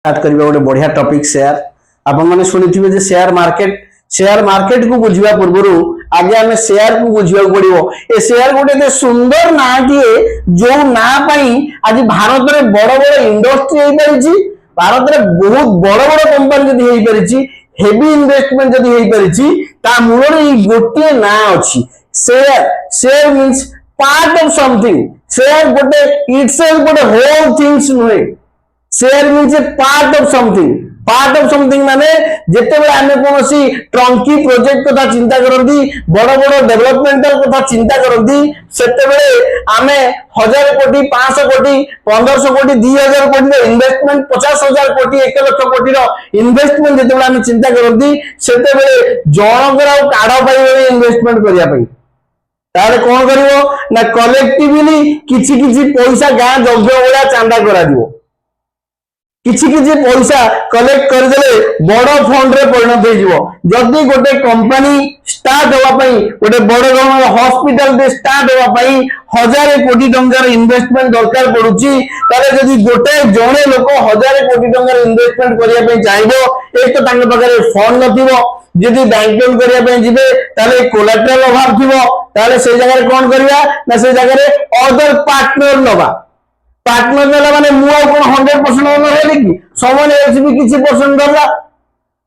Start करबा गोटे बढ़िया टॉपिक शेयर आपण माने सुनिथिबे जे शेयर मार्केट को बुझिबा पूर्वरु आगे हमें शेयर को बुझिबा पड़िबो। ए शेयर गोटे सुंदर ना दिए जो ना पई आज भारत रे बड़ बड़ इंडस्ट्री हेई परिछि, भारत रे बहुत बड़ बड़ कंपनी जदी हेई परिछि, हेवी इन्वेस्टमेंट जदी हेई परिछि, ता मूल रे गोटे ना अछि share means part of something. Share गोटे इटसेल्फ गोटे होल थिंग्स नुहे। Share means A part of something माने जेतेबेले आमे कोनोसी ट्रंकी प्रोजेक्ट कथा चिंता करंदी, बड़ बड़ डेवलपमेंटल कथा चिंता करंदी, सेतेबेले आमे 1000 कोटी 500 कोटी 1500 कोटी 2000 कोटी रो इन्वेस्टमेंट 50000 कोटी 1 लाख कोटी रो इन्वेस्टमेंट जेतेबेले आमे चिंता करंदी, सेतेबेले जनकर आ काढ पाइबे इन्वेस्टमेंट करिया पई ताले कोन करिवो ना कलेक्टिवली किछि किछि पैसा गां जग्य वाला चांदा करा दिवो, किछि किछि पैसा कलेक्ट कर देले बड़ फंड रे परिणत हो जिवो। जदी गोटे कंपनी स्टार्ट होवा पई गोटे बड़ गण हॉस्पिटल दे स्टार्ट होवा पई 1000 कोटी टंकार इन्वेस्टमेंट दरकार पडुची, ताले जदी गोटे जणे लोक 1000 कोटी टंकार इन्वेस्टमेंट करिया पई चाहिबो, एक तो तांगे पाखरे फंड नथिबो, जदी बैंक लोन करिया पई जिबे ताले कोलाटरल अभाव थिबो, ताले से जगह रे कोन करिया ना से जगह रे अदर पार्टनर नबा। पार्टनर नेला माने मु आ कोन 100% ओनर हेली कि समन एसबी भी किछि परसेंट दला,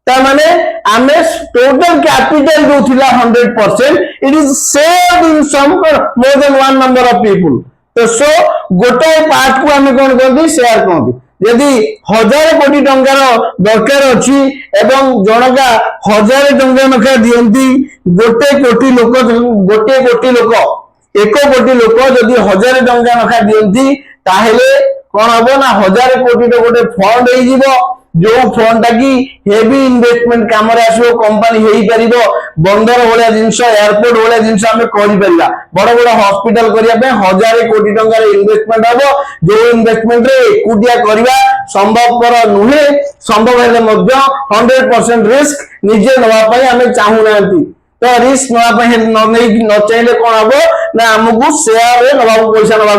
ता माने आमे टोटल कैपिटल जो थिला 100% it is saved in some more than one number of people. तो सो गोटे पार्ट को आमे कोन करदी शेयर करदी। यदि 1000 कोटी टंकार दरकार अछि एवं जनका 1000 टंका नखा दियंती, गोटे कोटी लोक 1 कोटी लोक जदि 1000 टंका नखा दियंती ताहेले कोन हबो ना 1000 कोटी रो गोटे फंड हेई जिवो, जो फंड की हेवी इन्वेस्टमेंट काम रे आसो कंपनी हेई परिबो। बंदर होलिया जिंस एयरपोर्ट होलिया जिंस हमें करि परिला, बड़ बड़ हॉस्पिटल करिया पे 1000 कोटी टंका रे इन्वेस्टमेंट हबो, जो इन्वेस्टमेंट रे एकुटिया करिवा संभवपर नुहे, संभव हेले मध्य 100% रिस्क निजे नवा पई हमें चाहू नांती। तो रिस्क नवा पई न चाहिले कोन हबो ना हमकु शेयर रे नवा पैसा नवा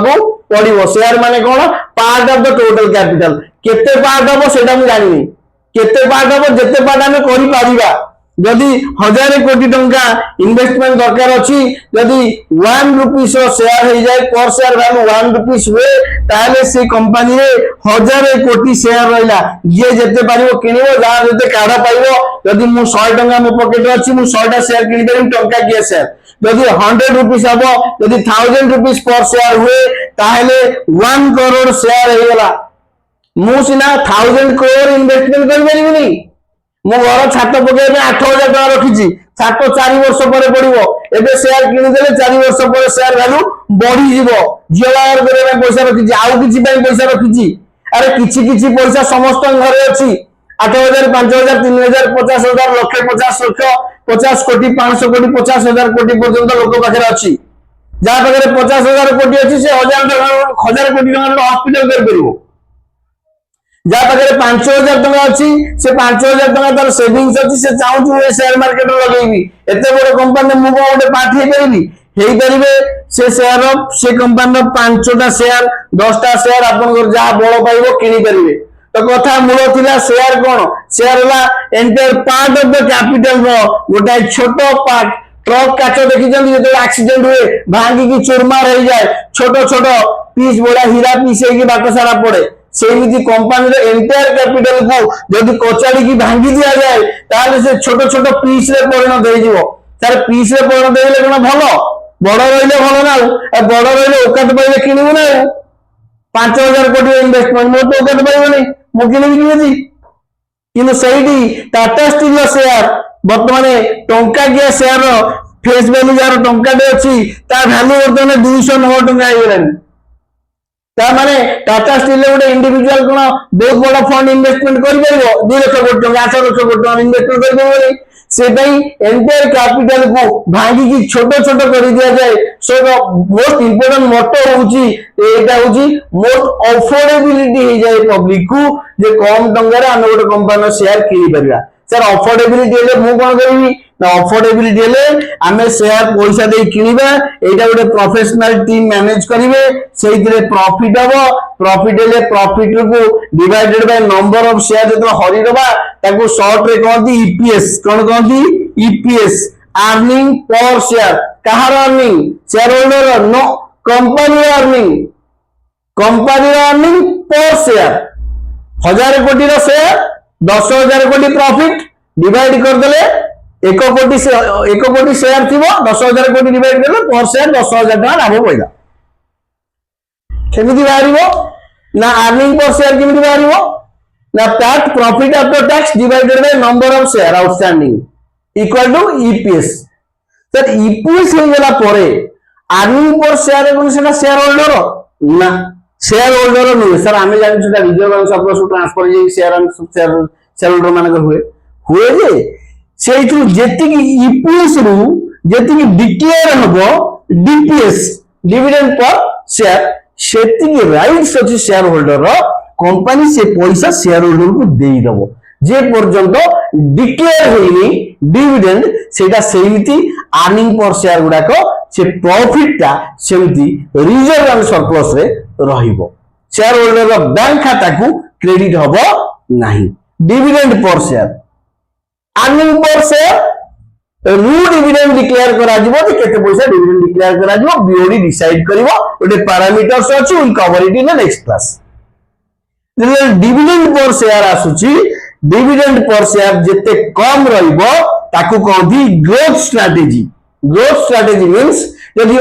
पड़िबो। शेयर माने कोन part of the total capital. केते पार्ट हबो सेटा मु जानिनी, केते पार्ट हबो जेते पार्ट हमें करि पारिबा। यदि 1000 कोटी टंका इन्वेस्टमेंट दरकार अछि, यदि 1 रुपीस रो शेयर हे जाय, पर शेयर वैल्यू 1 रुपीस हुए, ताले से कंपनी रे 1000 कोटी शेयर रहला, जे जेते पारिबो किनिबो, जा जेते काढा पाइबो। यदि मु 100 टंका मो पॉकेट रे अछि, मु 100 टा शेयर किनि देम, टंका के शेयर। यदि 100 रुपीस हबो, यदि 1000 रुपीस पर शेयर हुए, ताहेले 1 करोड़ शेयर हे गेला। मु सिना 1000 करोड़ इन्वेस्टमेंट कर परिबिनी, मो घर छात पके 8000 टका रखिछि, छात 4 वर्ष पर पड़िबो, एबे शेयर किनि देले 4 वर्ष पर शेयर वैल्यू बढ़ी जिवो। जियोलार करे पैसा रखिछि, आउ किछि पई पैसा रखिछि, अरे किछि किछि पैसा समस्त घरे अछि। 8000 5000 3000 50000 लक्ष 50 लक्ष 50 कोटी 500 कोटी 50000 कोटी पर्यंत लोक पाखरे अछि। जा पाखरे 50000 कोटी अछि, से 1000 कोटी टका हॉस्पिटल कर परिबो। जा पाखरे 5000 टका अछि, से 5000 टका तार सेविंग्स अछि, से चाहू शेयर मार्केट रे लगेबी। एते बड़ कंपनी मु गोटे पार्ट हे परिबी, हेई परिबे। से शेयर से कंपनी 5टा शेयर 10टा शेयर आपन जा बळ पाइबो किनि परिबे। तो कथा मूल थिला शेयर कोन, शेयर हला entire part of the capital रो गोटे छोटो पार्ट। ट्रक काच देखि जंदी जे एक्सीडेंट हुए भांगी की चुरमार हो जाए, छोटो छोटो पीस बड़ा हीरा पीस हे की बाक सारा पड़े, सेमिति कंपनी रे एंटायर कैपिटल को जदि कचाड़ी की भांगी दिया जाए, ताले से छोटो छोटो पीस रे परिणत हो जिवो। तार पीस रे परिणत हेले कोन भलो, बड़ रहिले भलो ना, ए बड़ रहिले औकात पाइले किनिबो ना। 5000 कोटी इन्वेस्टमेंट मो तो औकात पाइबोनी, मो किनिबी किमिति। किनु सेठी टाटा स्टील रो शेयर वर्तमान टंका किया शेयर रो फेस वैल्यू जार टंका दे अछि, ता वैल्यू वर्तमान 209 टंका आइ गेलानी। ता माने टाटा स्टील ले गोटे इंडिविजुअल कोन बहुत बड़ा फंड इन्वेस्टमेंट करि परिबो, 2 लाख कोटी टंका 8 लाख कोटी टंका इन्वेस्टमेंट करि परिबो। सेटाई एंटायर कैपिटल को भांगी की छोटो छोटो कर दिया जाए। सो मोस्ट इंपोर्टेंट मोटो होउची एटा होउची मोस्ट अफोर्डेबिलिटी हे जाए पब्लिक को, जे कम टंका रे हम गोटे कंपनी शेयर किनि परिबा। सर अफोर्डेबिलिटी हेले मु कोन करिवि ना अफोर्डेबिलिटी हेले आमे शेयर पैसा दे किनिबा एटा गोटे प्रोफेशनल टीम मैनेज करिवे सेइथिरे प्रॉफिट हबो प्रॉफिट हेले प्रॉफिट को divided by number of share जतो हरि दबा ताको शॉर्ट रे कहती ईपीएस कोन कहती ईपीएस अर्निंग पर शेयर कहार अर्निंग शेयर होल्डर नो कंपनी अर्निंग पर शेयर 1000 कोटी रो शेयर 10,000 कोटी प्रॉफिट डिवाइड कर देले 1 कोटी शेयर थिबो 10,000 कोटी डिवाइड करले पर शेयर 10,000 टका लाभ होइला केमिति बारिबो ना अर्निंग पर शेयर केमिति बारिबो ना PAT profit after tax divided by number of share outstanding equal to EPS sir EPS हो गेला परे अर्निंग पर शेयर कोन सेना शेयर होल्डर ना शेयर होल्डर नुहे सर आमे जानि सेटा रिजर्व बैंक सरप्लस ट्रांसफर जे शेयर होल्डर मानकर हुए जे सेइथु जेतिकी ईपीएस रु जेतिकी डिक्लेयर हबो डीपीएस डिविडेंड पर शेयर सेतिकी राइट्स अछि शेयर होल्डर रो कंपनी से पैसा शेयर होल्डर को देई दबो जे पर्यंत डिक्लेयर होइनी डिविडेंड सेटा सेमिति अर्निंग पर शेयर गुडा को से प्रॉफिट ता सेमिति रिजर्व एंड सरप्लस रे रहिबो शेयर होल्डर रो बैंक खाता को क्रेडिट हबो नाही dividend per share earning per share रू डिविडेंड डिक्लेयर करा जिवो जे केते पैसा डिविडेंड डिक्लेयर करा जिवो बीओडी डिसाइड करिवो ओटे पैरामीटर्स अछि will cover it in the next class dividend per share आसुची डिविडेंड पर शेयर जेते कम रहिबो ताकू कहती ग्रोथ स्ट्रेटेजी मींस यदि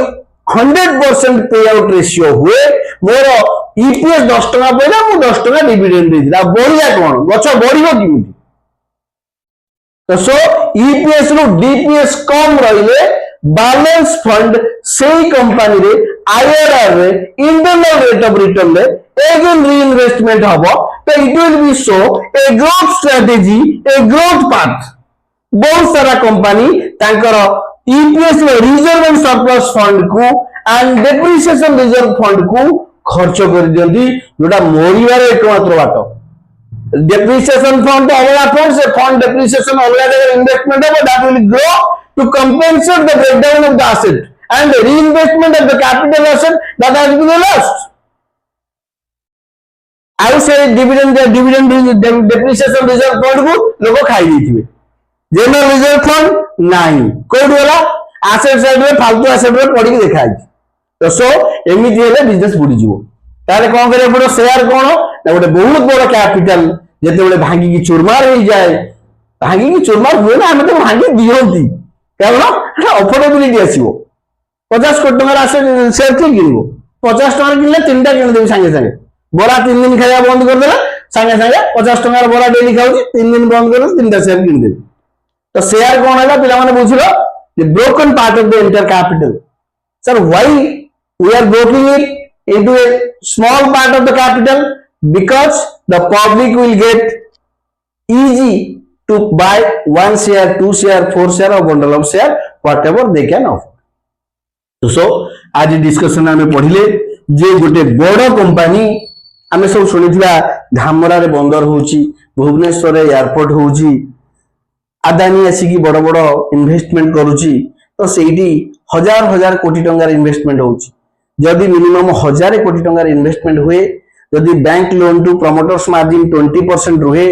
100% पे आउट रेशियो हुए मोर ईपीएस 10 टका पइला मु 10 टका डिविडेंड देला बढ़िया कोन गछ बढ़िबो किमिति तो सो ईपीएस रो डीपीएस कम रहिले बैलेंस फंड सेही कंपनी रे आईआरआर रे इंटरनल रेट ऑफ रिटर्न रे अगेन रीइन्वेस्टमेंट हबो तो it will be show a growth strategy a growth path बहुत सारा कंपनी तांकर ईपीएस रो रिजर्व एंड सरप्लस फंड को एंड डेप्रिसिएशन रिजर्व फंड को खर्च कर दियंती जोटा मोरिवार एकमात्र बाट डेप्रिसिएशन फंड अलगा फंड से फंड डेप्रिसिएशन अलगा जगह इन्वेस्टमेंट हो that will grow to compensate the breakdown of the asset and reinvestment of the capital asset that has been lost आउ से डिविडेंड डेप्रिसिएशन रिजर्व फंड को लोग खाई देथिबे जनरल रिजर्व फंड नाही कोड वाला एसेट साइड में फालतू एसेट में पड़ी के देखा तो सो एमिति हेले बिजनेस बुडी जीवो ताले कोन करे बडो शेयर कोन ना गोटे बहुत बड़ कैपिटल जते बडे भांगी की चुरमार हो जाए भांगी की चुरमार हुए ना हमें तो भांगी दियोंती कारण अफोर्डेबिलिटी आसीबो 50 कोटी टका एसेट शेयर के किनिबो 50 टका किनले तीनटा किन देबी संगे संगे बड़ा 3 दिन खाया बंद कर देला संगे संगे 50 टका बड़ा डेली खाउची 3 दिन बंद कर तीनटा शेयर किन देबी तो शेयर कोन हैला पिला माने बुझिलो the broken part of the entire capital sir why we are breaking it into a small part of the capital because the public will get easy to buy 1 share 2 share 4 share or bundle of share whatever they can offer so आज discussion आमे पढिले जे गोटे बड़ company आमे सब सुनिथिबा धामरा रे बंदर होउची भुवनेश्वर रे एयरपोर्ट होउची आदानी आसिकी बड़ बड़ इन्वेस्टमेंट करूची तो सेठी हजार हजार कोटी टंगार इन्वेस्टमेंट होउची जदि मिनिमम 1000 कोटी टंगार इन्वेस्टमेंट हुए जदि bank loan to promoters margin 20% रुहे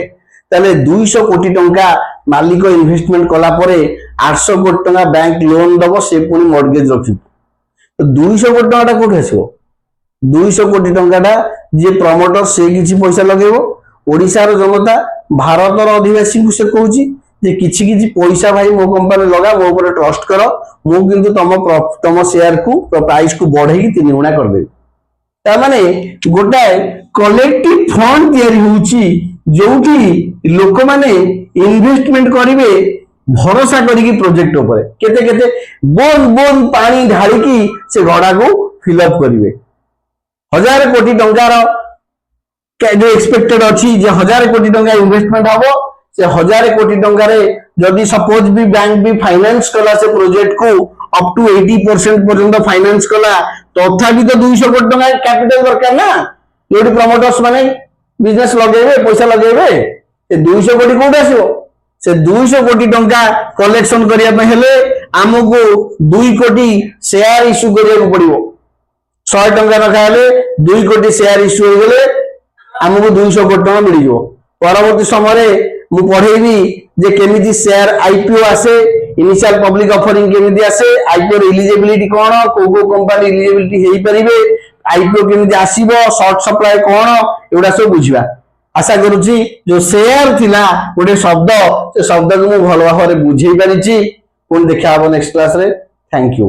ताले 200 कोटी टंका मालिक इन्वेस्टमेंट कला परे 800 कोटी टंका बैंक लोन दबो से पुनी मॉर्गेज रखी तो 200 कोटी टंका कोठी आसीबो 200 कोटी टंका जे प्रमोटर से किछि पैसा लगेबो ओडिसा रो जनता भारत रो अधिवासी को से कहूची जे किछि किछि पैसा भाई मो कंपनी लगा मो ऊपर ट्रस्ट करो मु किंतु तम शेयर को प्राइस को बढ़ेगी 3 गुणा कर देबी ता माने गोटाए कलेक्टिव फंड तयारी होउची जोठी लोक माने इन्वेस्टमेंट करिवे भरोसा करिकी प्रोजेक्ट ऊपर केते केते बोन बोन पानी ढाली की से गड़ा को फिल अप करिवे 1000 कोटी टंकार जो एक्सपेक्टेड अछि जे 1000 कोटी टंका इन्वेस्टमेंट हबो से 1000 कोटी टंकारे जदि सपोज भी बैंक भी फाइनेंस कला से प्रोजेक्ट को अप टू 80% पर्यंत फाइनेंस कला तथापि तो 200 कोटी टंका कैपिटल दरकार ना जोटी प्रमोटर्स माने बिजनेस लगेबे पैसा लगेबे ए 200 कोटी कोड आसीबो से 200 कोटी टंका कलेक्शन करने हेले आमको 2 कोटी शेयर इश्यू करिया पड़ो 100 टंका रखा 2 कोटी शेयर इश्यू हो गले आमको 200 कोटी टंका मिल जाओ परवर्ती समय मु पढ़ेबी जे केमिति शेयर आईपीओ आसे इनिशियल पब्लिक ऑफरिंग केमिति आसे आईपीओ एलिजिबिलिटी कोन को कंपनी एलिजिबिलिटी हेई परिबे आईपीओ केमिति आसीबो शॉर्ट सप्लाई कोन एउडा सब बुझिबा आशा करूची जो शेयर थिला गोटे शब्द से शब्द को मु भल भाव बुझेई पारिची पुन देखा नेक्स्ट क्लास रे थैंक यू।